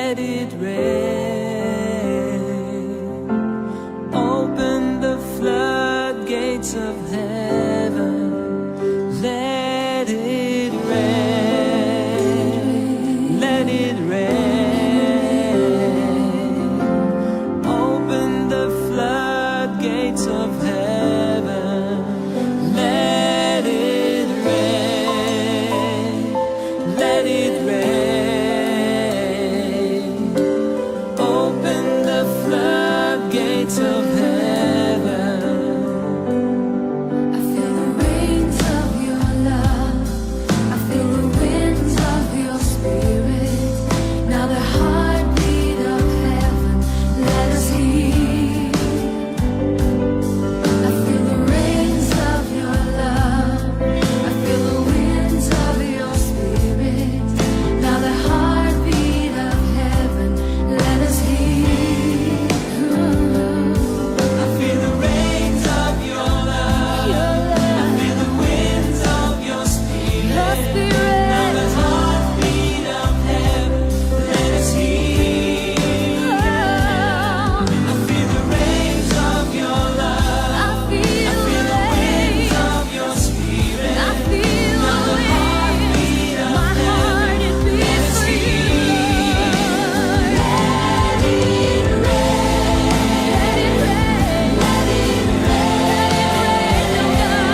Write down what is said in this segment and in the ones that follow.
let it rain. Open the floodgates of heaven. Let it rain. Let it rain. Open the floodgates of heaven. Let it rain. Let it rain. Open the floodgates of heaven. I feel the rains of your love. I feel the winds of your spirit. Now the heartbeat of heaven, let us hear. I feel the rains of your love. I feel the winds of your spirit. Now the heartbeat of heaven, let us hear. I feel the rains of your love. I feel the winds of your spirit. Now the heartbeat of heaven, let us hear. I feel the rains of your love. I feel I feel the winds of your spirit. I feel Now the heartbeat of my heart it beats for you. Let it rain, let it rain, oh God.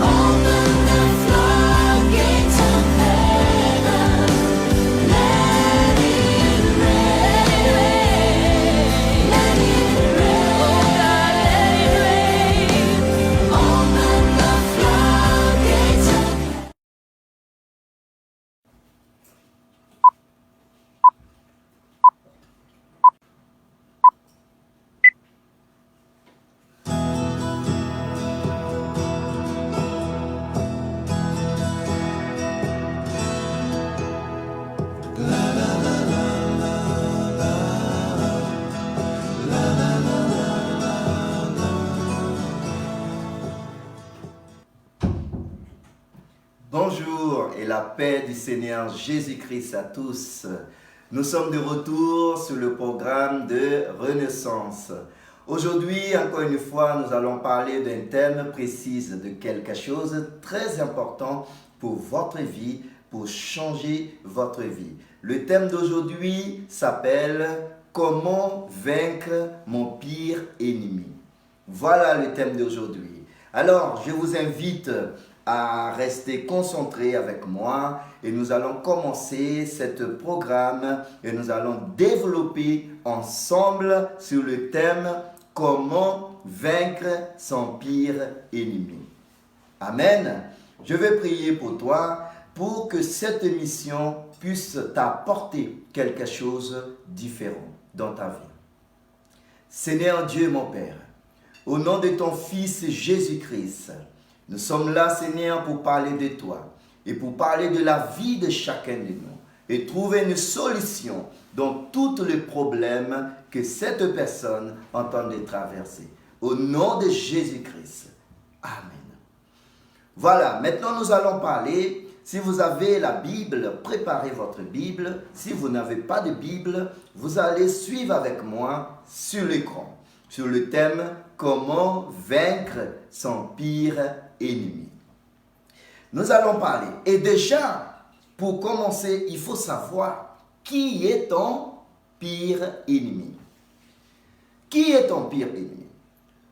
Open the floodgates of heaven. Let it rain, let it rain, oh God, let it rain. Open the floodgates of Bonjour et la paix du Seigneur Jésus-Christ à tous. Nous sommes de retour sur le programme de Renaissance. Aujourd'hui, encore une fois, nous allons parler d'un thème précis de quelque chose de très important pour votre vie, pour changer votre vie. Le thème d'aujourd'hui s'appelle « Comment vaincre mon pire ennemi ?» Voilà le thème d'aujourd'hui. Alors, je vous invite à rester concentré avec moi et nous allons commencer ce programme et nous allons développer ensemble sur le thème « Comment vaincre son pire ennemi ». Amen. Je vais prier pour toi pour que cette émission puisse t'apporter quelque chose de différent dans ta vie. Seigneur Dieu mon Père, au nom de ton Fils Jésus-Christ, nous sommes là, Seigneur, pour parler de toi et pour parler de la vie de chacun de nous et trouver une solution dans tous les problèmes que cette personne entend de traverser. Au nom de Jésus-Christ. Amen. Voilà, maintenant nous allons parler. Si vous avez la Bible, préparez votre Bible. Si vous n'avez pas de Bible, vous allez suivre avec moi sur l'écran, sur le thème « Comment vaincre son pire ennemi ». Nous allons parler. Et déjà, pour commencer, il faut savoir qui est ton pire ennemi. Qui est ton pire ennemi?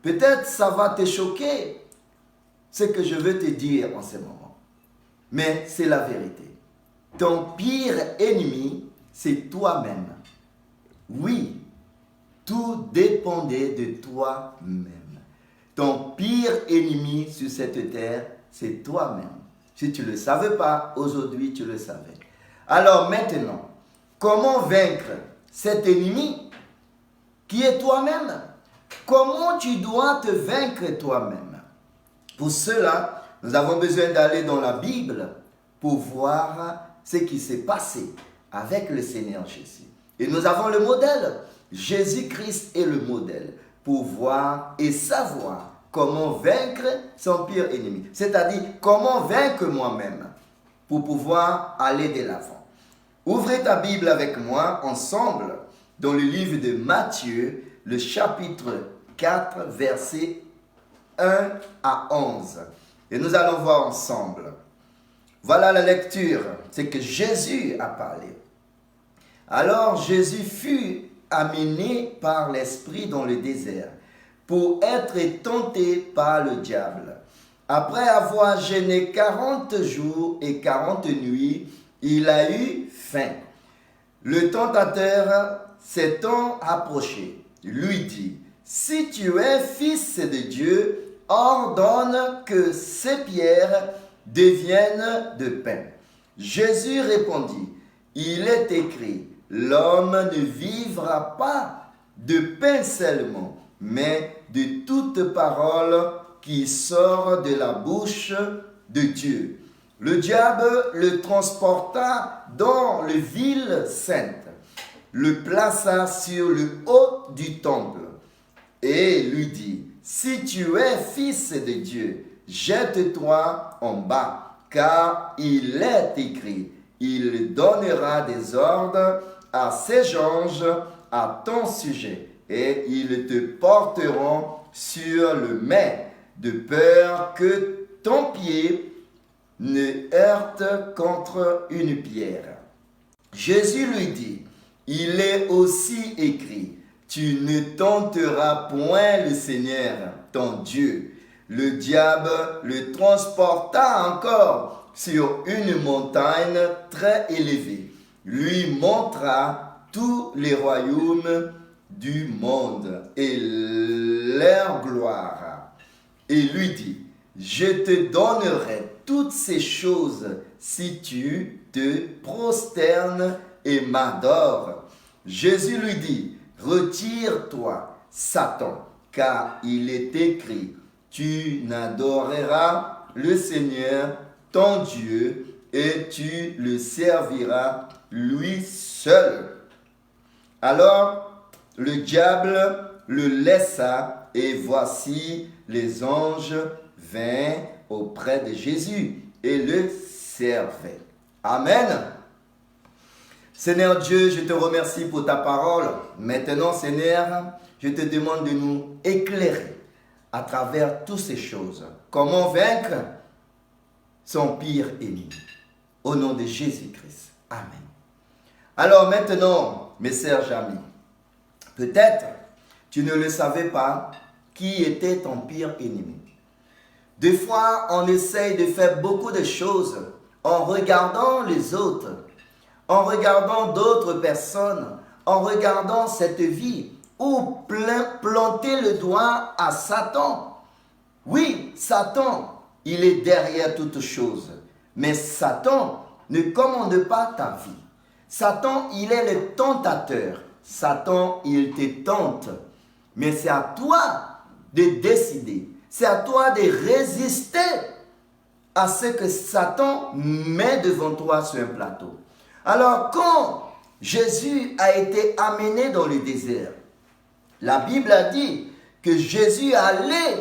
Peut-être ça va te choquer ce que je veux te dire en ce moment. Mais c'est la vérité. Ton pire ennemi, c'est toi-même. Oui, tout dépendait de toi-même. Ton pire ennemi sur cette terre, c'est toi-même. Si tu ne le savais pas, aujourd'hui tu le savais. Alors maintenant, comment vaincre cet ennemi qui est toi-même? Comment tu dois te vaincre toi-même? Pour cela, nous avons besoin d'aller dans la Bible pour voir ce qui s'est passé avec le Seigneur Jésus. Et nous avons le modèle. Jésus-Christ est le modèle pour voir et savoir comment vaincre son pire ennemi. C'est-à-dire comment vaincre moi-même pour pouvoir aller de l'avant. Ouvrez ta Bible avec moi ensemble dans le livre de Matthieu, le chapitre 4, versets 1 à 11. Et nous allons voir ensemble. Voilà la lecture, c'est que Jésus a parlé. Alors Jésus fut amené par l'Esprit dans le désert pour être tenté par le diable. Après avoir jeûné 40 jours et 40 nuits, il a eu faim. Le tentateur s'étant approché, lui dit, « Si tu es fils de Dieu, ordonne que ces pierres deviennent de pain. » Jésus répondit, « Il est écrit, l'homme ne vivra pas de pain seulement, mais de toute parole qui sort de la bouche de Dieu. » Le diable le transporta dans la ville sainte, le plaça sur le haut du temple et lui dit, « Si tu es fils de Dieu, jette-toi en bas, car il est écrit, il donnera des ordres à ses anges à ton sujet, et ils te porteront sur le main, de peur que ton pied ne heurte contre une pierre. » Jésus lui dit, « Il est aussi écrit, tu ne tenteras point le Seigneur, ton Dieu. » Le diable le transporta encore sur une montagne très élevée, lui montra tous les royaumes du monde et leur gloire, et lui dit, « Je te donnerai toutes ces choses si tu te prosternes et m'adores. » Jésus lui dit, « Retire-toi, Satan, car il est écrit, tu n'adoreras le Seigneur, ton Dieu, et tu le serviras lui seul. » Alors le diable le laissa, et voici les anges vinrent auprès de Jésus et le servaient. Amen. Seigneur Dieu, je te remercie pour ta parole. Maintenant, Seigneur, je te demande de nous éclairer à travers toutes ces choses. Comment vaincre son pire ennemi. Au nom de Jésus-Christ. Amen. Alors maintenant, mes sœurs amis, peut-être tu ne le savais pas qui était ton pire ennemi. Des fois, on essaye de faire beaucoup de choses en regardant les autres, en regardant d'autres personnes, en regardant cette vie, ou planter le doigt à Satan. Oui, Satan, il est derrière toutes choses. Mais Satan ne commande pas ta vie. Satan, il est le tentateur. Satan, il te tente. Mais c'est à toi de décider. C'est à toi de résister à ce que Satan met devant toi sur un plateau. Alors, quand Jésus a été amené dans le désert, la Bible a dit que Jésus allait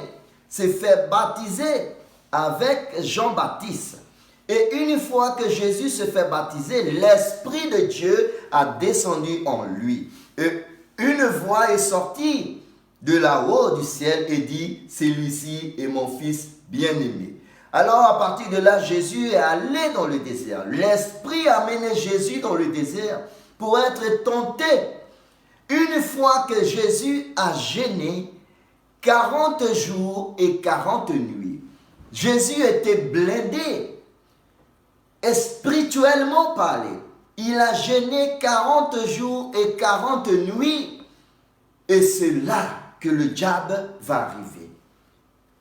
se faire baptiser avec Jean-Baptiste. Et une fois que Jésus se fait baptiser, l'Esprit de Dieu a descendu en lui. Et une voix est sortie de là-haut du ciel et dit, « Celui-ci est mon fils bien-aimé. » Alors à partir de là, Jésus est allé dans le désert. L'Esprit a amené Jésus dans le désert pour être tenté. Une fois que Jésus a jeûné 40 jours et 40 nuits, Jésus était blindé, spirituellement parlé. Il a jeûné 40 jours et 40 nuits. Et c'est là que le diable va arriver.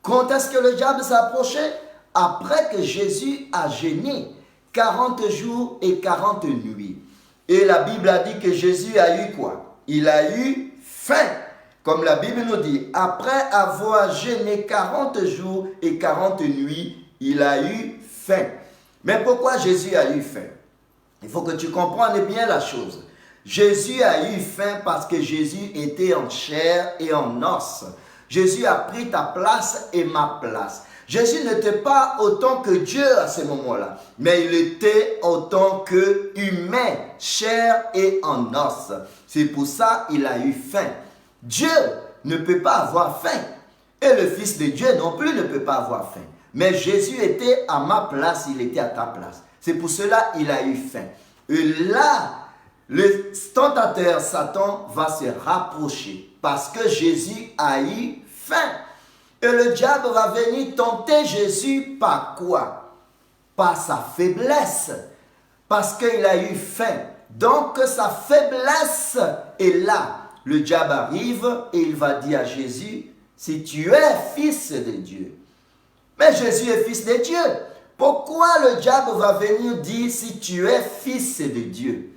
Quand est-ce que le diable s'approchait? Après que Jésus a jeûné 40 jours et 40 nuits. Et la Bible a dit que Jésus a eu quoi? Il a eu faim. Comme la Bible nous dit, après avoir jeûné 40 jours et 40 nuits, il a eu faim. Mais pourquoi Jésus a eu faim? Il faut que tu comprennes bien la chose. Jésus a eu faim parce que Jésus était en chair et en os. Jésus a pris ta place et ma place. Jésus n'était pas autant que Dieu à ce moment-là, mais il était autant que humain, chair et en os. C'est pour ça qu'il a eu faim. Dieu ne peut pas avoir faim. Et le Fils de Dieu non plus ne peut pas avoir faim. Mais Jésus était à ma place, il était à ta place. C'est pour cela qu'il a eu faim. Et là, le tentateur Satan va se rapprocher parce que Jésus a eu faim. Et le diable va venir tenter Jésus par quoi? Par sa faiblesse. Parce qu'il a eu faim. Donc sa faiblesse est là. Le diable arrive et il va dire à Jésus, si tu es fils de Dieu. Mais Jésus est fils de Dieu. Pourquoi le diable va venir dire si tu es fils de Dieu?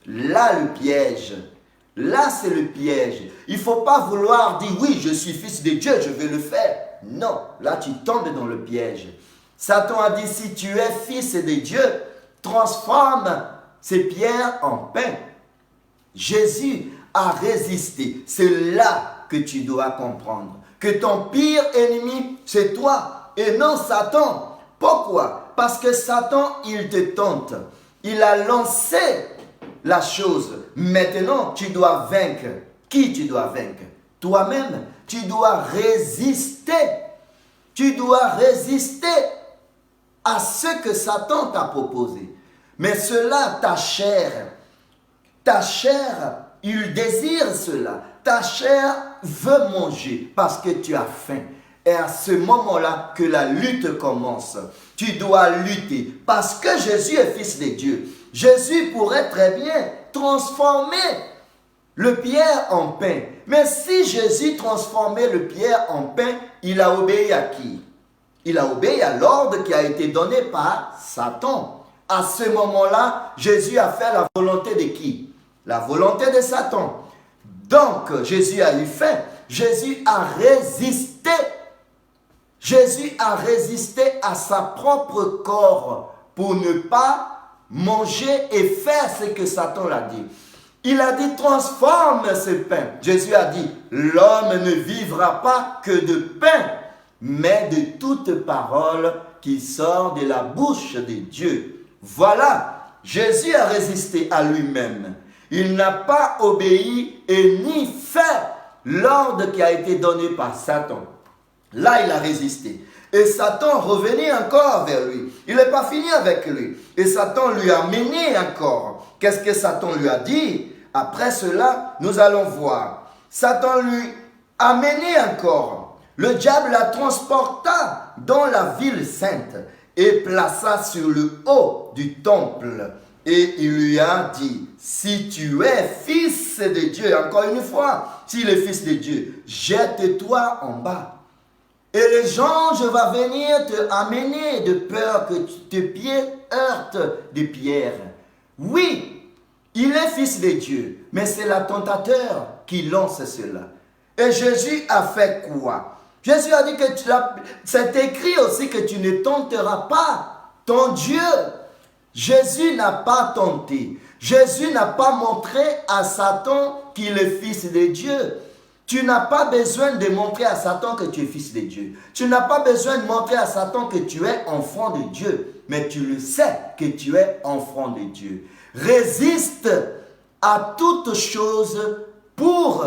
Là le piège. Là c'est le piège. Il ne faut pas vouloir dire oui je suis fils de Dieu, je vais le faire. Non, là tu tombes dans le piège. Satan a dit si tu es fils de Dieu, transforme ces pierres en pain. Jésus a résisté. C'est là que tu dois comprendre que ton pire ennemi c'est toi et non Satan. Pourquoi? Parce que Satan il te tente. Il a lancé la chose. Maintenant, tu dois vaincre. Qui tu dois vaincre? Toi-même. Tu dois résister. Tu dois résister à ce que Satan t'a proposé. Mais cela, ta chair, il désire cela. Ta chair veut manger parce que tu as faim. Et à ce moment-là que la lutte commence. Tu dois lutter parce que Jésus est fils de Dieu. Jésus pourrait très bien transformer le pierre en pain. Mais si Jésus transformait le pierre en pain, il a obéi à qui? Il a obéi à l'ordre qui a été donné par Satan. À ce moment-là, Jésus a fait la volonté de qui? La volonté de Satan. Donc, Jésus a eu faim. Jésus a résisté. Jésus a résisté à sa propre corps pour ne pas manger et faire ce que Satan l'a dit. Il a dit transforme ce pain. Jésus a dit l'homme ne vivra pas que de pain, mais de toute parole qui sort de la bouche de Dieu. Voilà, Jésus a résisté à lui-même. Il n'a pas obéi et ni fait l'ordre qui a été donné par Satan. Là, il a résisté. Et Satan revenait encore vers lui. Il n'est pas fini avec lui. Et Satan lui a mené encore. Qu'est-ce que Satan lui a dit? Après cela, nous allons voir. Satan lui a mené encore. Le diable la transporta dans la ville sainte et plaça sur le haut du temple. Et il lui a dit, si tu es fils de Dieu, encore une fois, s'il est fils de Dieu, jette-toi en bas. Et les anges vont venir te amener de peur que tes pieds heurtent des pierres. Oui, il est fils de Dieu, mais c'est le tentateur qui lance cela. Et Jésus a fait quoi? Jésus a dit que c'est écrit aussi que tu ne tenteras pas ton Dieu. Jésus n'a pas tenté. Jésus n'a pas montré à Satan qu'il est fils de Dieu. Tu n'as pas besoin de montrer à Satan que tu es fils de Dieu. Tu n'as pas besoin de montrer à Satan que tu es enfant de Dieu. Mais tu le sais que tu es enfant de Dieu. Résiste à toute chose pour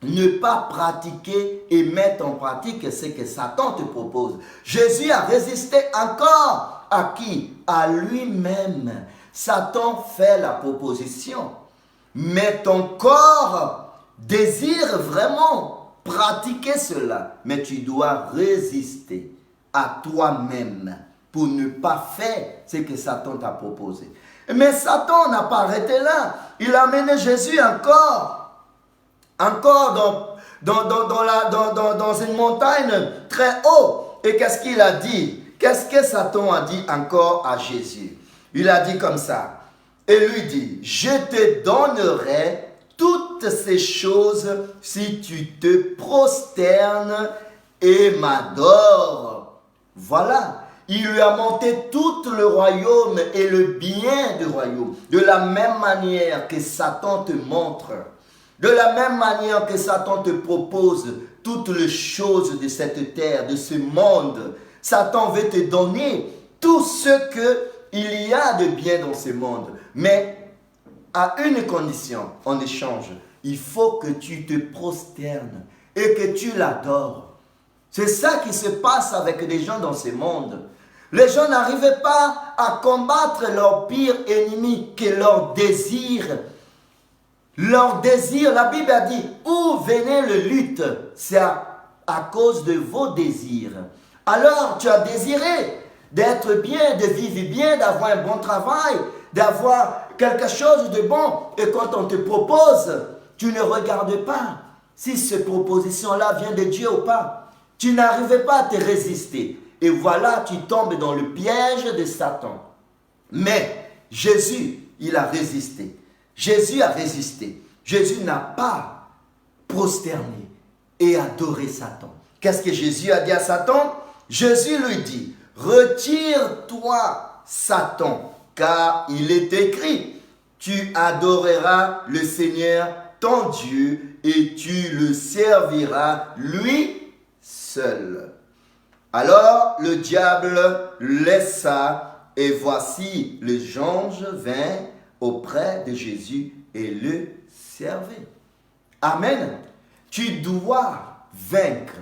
ne pas pratiquer et mettre en pratique ce que Satan te propose. Jésus a résisté encore à qui? À lui-même. Satan fait la proposition. Mais ton corps désire vraiment pratiquer cela, mais tu dois résister à toi-même pour ne pas faire ce que Satan t'a proposé. Mais Satan n'a pas arrêté là. Il a amené Jésus encore dans une montagne très haut. Et qu'est-ce qu'il a dit? Qu'est-ce que Satan a dit encore à Jésus? Il a dit comme ça. Et lui dit, je te donnerai toutes ces choses si tu te prosternes et m'adores. Voilà, il lui a monté tout le royaume et le bien du royaume. De la même manière que Satan te montre, de la même manière que Satan te propose toutes les choses de cette terre, de ce monde, Satan veut te donner tout ce qu'il y a de bien dans ce monde. Mais à une condition, en échange, il faut que tu te prosternes et que tu l'adores. C'est ça qui se passe avec des gens dans ce monde. Les gens n'arrivaient pas à combattre leur pire ennemi, qui est leur désir. Leur désir, la Bible a dit, où venait le lutte? C'est à cause de vos désirs. Alors, tu as désiré d'être bien, de vivre bien, d'avoir un bon travail, d'avoir quelque chose de bon. Et quand on te propose, tu ne regardes pas si cette proposition-là vient de Dieu ou pas. Tu n'arrivais pas à te résister. Et voilà, tu tombes dans le piège de Satan. Mais Jésus, il a résisté. Jésus a résisté. Jésus n'a pas prosterné et adoré Satan. Qu'est-ce que Jésus a dit à Satan? Jésus lui dit, retire-toi, Satan, car il est écrit, tu adoreras le Seigneur, ton Dieu, et tu le serviras, lui seul. Alors le diable laissa, et voici le ange vint auprès de Jésus et le servait. Amen. Tu dois vaincre.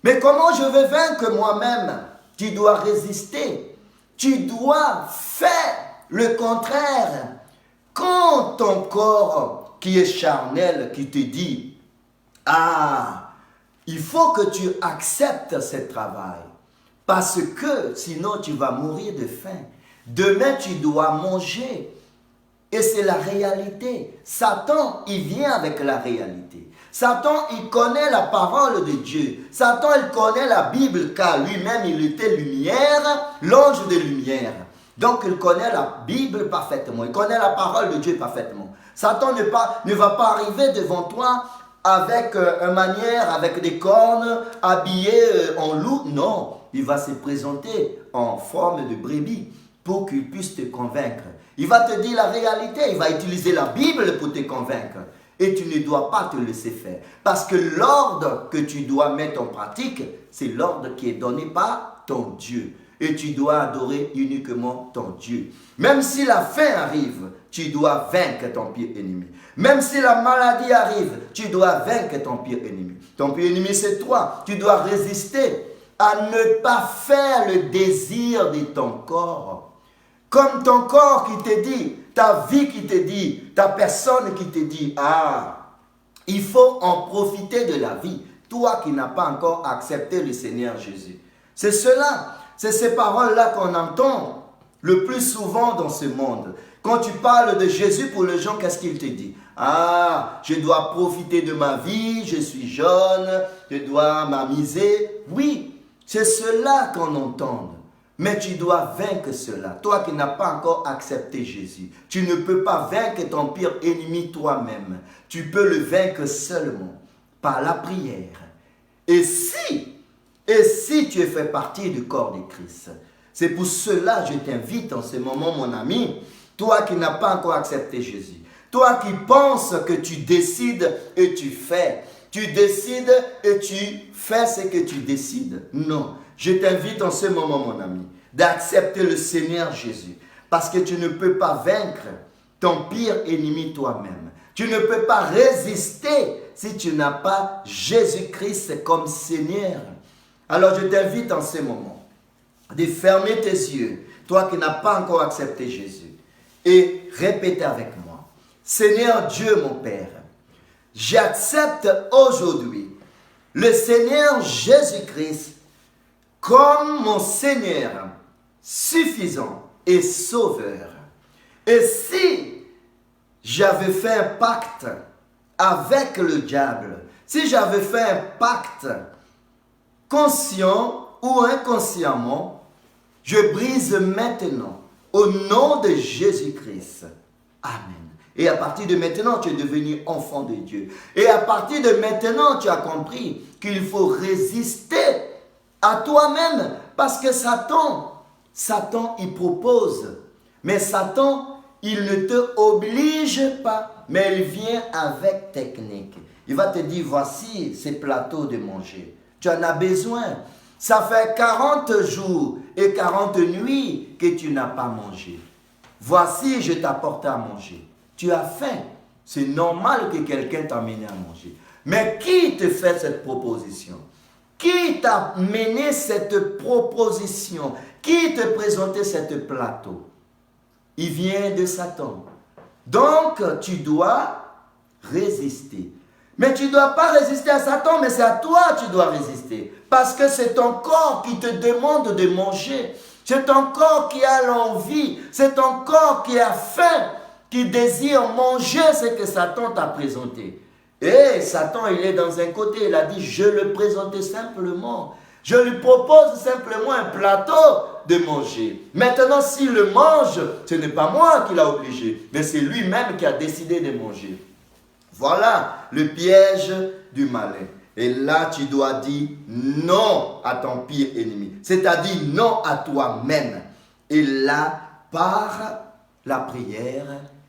Mais comment je vais vaincre moi-même? Tu dois résister. Tu dois faire le contraire. Quand ton corps qui est charnel, qui te dit, ah, il faut que tu acceptes ce travail. Parce que sinon tu vas mourir de faim. Demain tu dois manger. Et c'est la réalité. Satan, il vient avec la réalité. Satan, il connaît la parole de Dieu. Satan, il connaît la Bible, car lui-même, il était lumière, l'ange de lumière. Donc, il connaît la Bible parfaitement. Il connaît la parole de Dieu parfaitement. Satan ne va pas arriver devant toi avec une manière, avec des cornes, habillé en loup. Non, il va se présenter en forme de brebis pour qu'il puisse te convaincre. Il va te dire la réalité, il va utiliser la Bible pour te convaincre. Et tu ne dois pas te laisser faire. Parce que l'ordre que tu dois mettre en pratique, c'est l'ordre qui est donné par ton Dieu. Et tu dois adorer uniquement ton Dieu. Même si la faim arrive, tu dois vaincre ton pire ennemi. Même si la maladie arrive, tu dois vaincre ton pire ennemi. Ton pire ennemi, c'est toi. Tu dois résister à ne pas faire le désir de ton corps. Comme ton corps qui te dit, ta vie qui te dit, ta personne qui te dit, ah, il faut en profiter de la vie. Toi qui n'as pas encore accepté le Seigneur Jésus. C'est cela, c'est ces paroles-là qu'on entend le plus souvent dans ce monde. Quand tu parles de Jésus pour les gens, qu'est-ce qu'il te dit? Ah, je dois profiter de ma vie, je suis jeune, je dois m'amuser. Oui, c'est cela qu'on entend. Mais tu dois vaincre cela. Toi qui n'as pas encore accepté Jésus, tu ne peux pas vaincre ton pire ennemi toi-même. Tu peux le vaincre seulement par la prière. Et si tu fais partie du corps de Christ, c'est pour cela que je t'invite en ce moment, mon ami, toi qui n'as pas encore accepté Jésus, toi qui penses que tu décides et tu fais, tu décides et tu fais ce que tu décides. Non. Je t'invite en ce moment, mon ami, d'accepter le Seigneur Jésus. Parce que tu ne peux pas vaincre ton pire ennemi toi-même. Tu ne peux pas résister si tu n'as pas Jésus-Christ comme Seigneur. Alors je t'invite en ce moment de fermer tes yeux, toi qui n'as pas encore accepté Jésus, et répéter avec moi. Seigneur Dieu, mon Père, j'accepte aujourd'hui le Seigneur Jésus-Christ comme mon Seigneur suffisant et sauveur. Et si j'avais fait un pacte avec le diable, si j'avais fait un pacte conscient ou inconsciemment, je brise maintenant au nom de Jésus-Christ. Amen. Et à partir de maintenant, tu es devenu enfant de Dieu. Et à partir de maintenant, tu as compris qu'il faut résister à toi-même, parce que Satan, il propose. Mais Satan, il ne te oblige pas, mais il vient avec technique. Il va te dire, voici ces plateaux de manger. Tu en as besoin. Ça fait 40 jours et 40 nuits que tu n'as pas mangé. Voici, je t'apporte à manger. Tu as faim. C'est normal que quelqu'un t'amène à manger. Mais qui te fait cette proposition? Qui t'a mené cette proposition? Qui te présentait ce plateau? Il vient de Satan. Donc, tu dois résister. Mais tu ne dois pas résister à Satan, mais c'est à toi que tu dois résister. Parce que c'est ton corps qui te demande de manger. C'est ton corps qui a l'envie. C'est ton corps qui a faim, qui désire manger ce que Satan t'a présenté. Et Satan, il est dans un côté, il a dit, je le présentais simplement. Je lui propose simplement un plateau de manger. Maintenant, s'il le mange, ce n'est pas moi qui l'a obligé, mais c'est lui-même qui a décidé de manger. Voilà le piège du malin. Et là, tu dois dire non à ton pire ennemi. C'est-à-dire non à toi-même. Et là, par la prière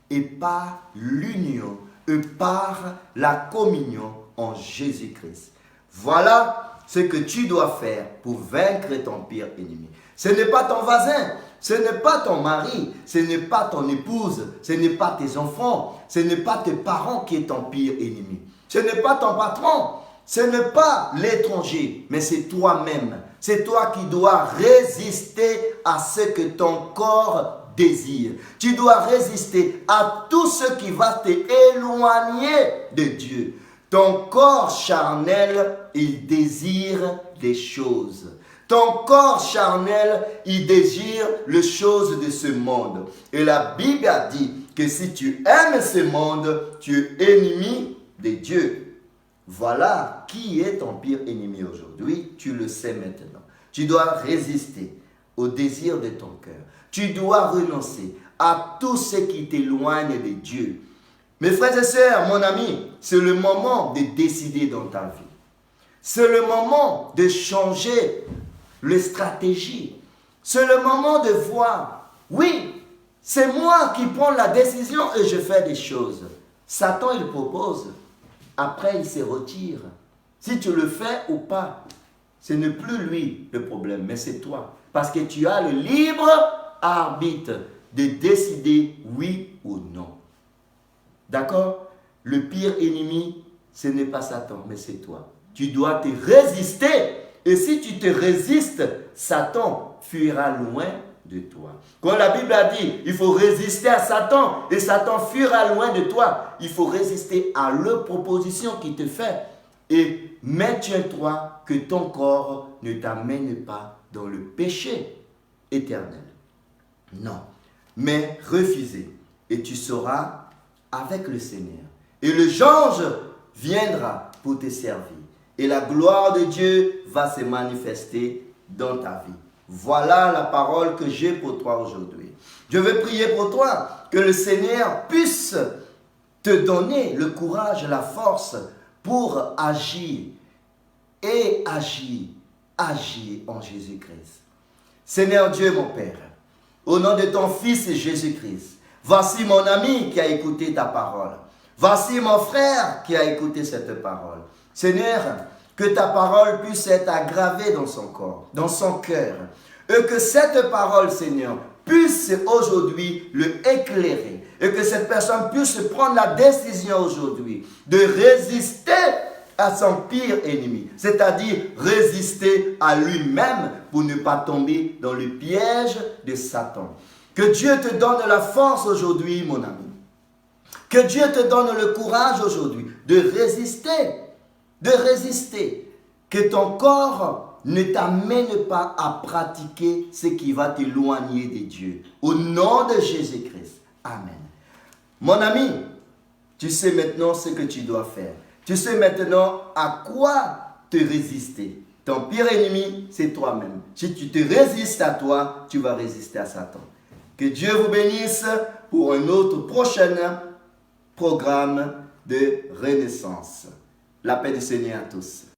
et par l'union, et par la communion en Jésus-Christ. Voilà ce que tu dois faire pour vaincre ton pire ennemi. Ce n'est pas ton voisin, ce n'est pas ton mari, ce n'est pas ton épouse, ce n'est pas tes enfants, ce n'est pas tes parents qui est ton pire ennemi. Ce n'est pas ton patron, ce n'est pas l'étranger, mais c'est toi-même. C'est toi qui dois résister à ce que ton corps désire. Tu dois résister à tout ce qui va t'éloigner de Dieu. Ton corps charnel, il désire des choses. Ton corps charnel, il désire les choses de ce monde. Et la Bible a dit que si tu aimes ce monde, tu es ennemi de Dieu. Voilà qui est ton pire ennemi aujourd'hui. Tu le sais maintenant. Tu dois résister au désir de ton cœur. Tu dois renoncer à tout ce qui t'éloigne de Dieu. Mes frères et sœurs, mon ami, c'est le moment de décider dans ta vie. C'est le moment de changer les stratégies. C'est le moment de voir, oui, c'est moi qui prends la décision et je fais des choses. Satan, il propose. Après, il se retire. Si tu le fais ou pas, ce n'est plus lui le problème, mais c'est toi. Parce que tu as le libre arbitre de décider oui ou non. D'accord? Le pire ennemi, ce n'est pas Satan, mais c'est toi. Tu dois te résister. Et si tu te résistes, Satan fuira loin de toi. Quand la Bible a dit, il faut résister à Satan et Satan fuira loin de toi, il faut résister à la proposition qu'il te fait. Et maintiens-toi que ton corps ne t'amène pas dans le péché éternel. Non, mais refusez et tu seras avec le Seigneur. Et le ange viendra pour te servir. Et la gloire de Dieu va se manifester dans ta vie. Voilà la parole que j'ai pour toi aujourd'hui. Je veux prier pour toi que le Seigneur puisse te donner le courage, la force pour agir et agir en Jésus-Christ. Seigneur Dieu, mon Père, au nom de ton Fils Jésus-Christ, voici mon ami qui a écouté ta parole. Voici mon frère qui a écouté cette parole. Seigneur, que ta parole puisse être aggravée dans son corps, dans son cœur. Et que cette parole, Seigneur, puisse aujourd'hui le éclairer. Et que cette personne puisse prendre la décision aujourd'hui de résister à son pire ennemi. C'est-à-dire résister à lui-même pour ne pas tomber dans le piège de Satan. Que Dieu te donne la force aujourd'hui, mon ami. Que Dieu te donne le courage aujourd'hui de résister. De résister. Que ton corps ne t'amène pas à pratiquer ce qui va t'éloigner de Dieu. Au nom de Jésus-Christ. Amen. Mon ami, tu sais maintenant ce que tu dois faire. Tu sais maintenant à quoi te résister. Ton pire ennemi, c'est toi-même. Si tu te résistes à toi, tu vas résister à Satan. Que Dieu vous bénisse pour un autre prochain programme de renaissance. La paix du Seigneur à tous.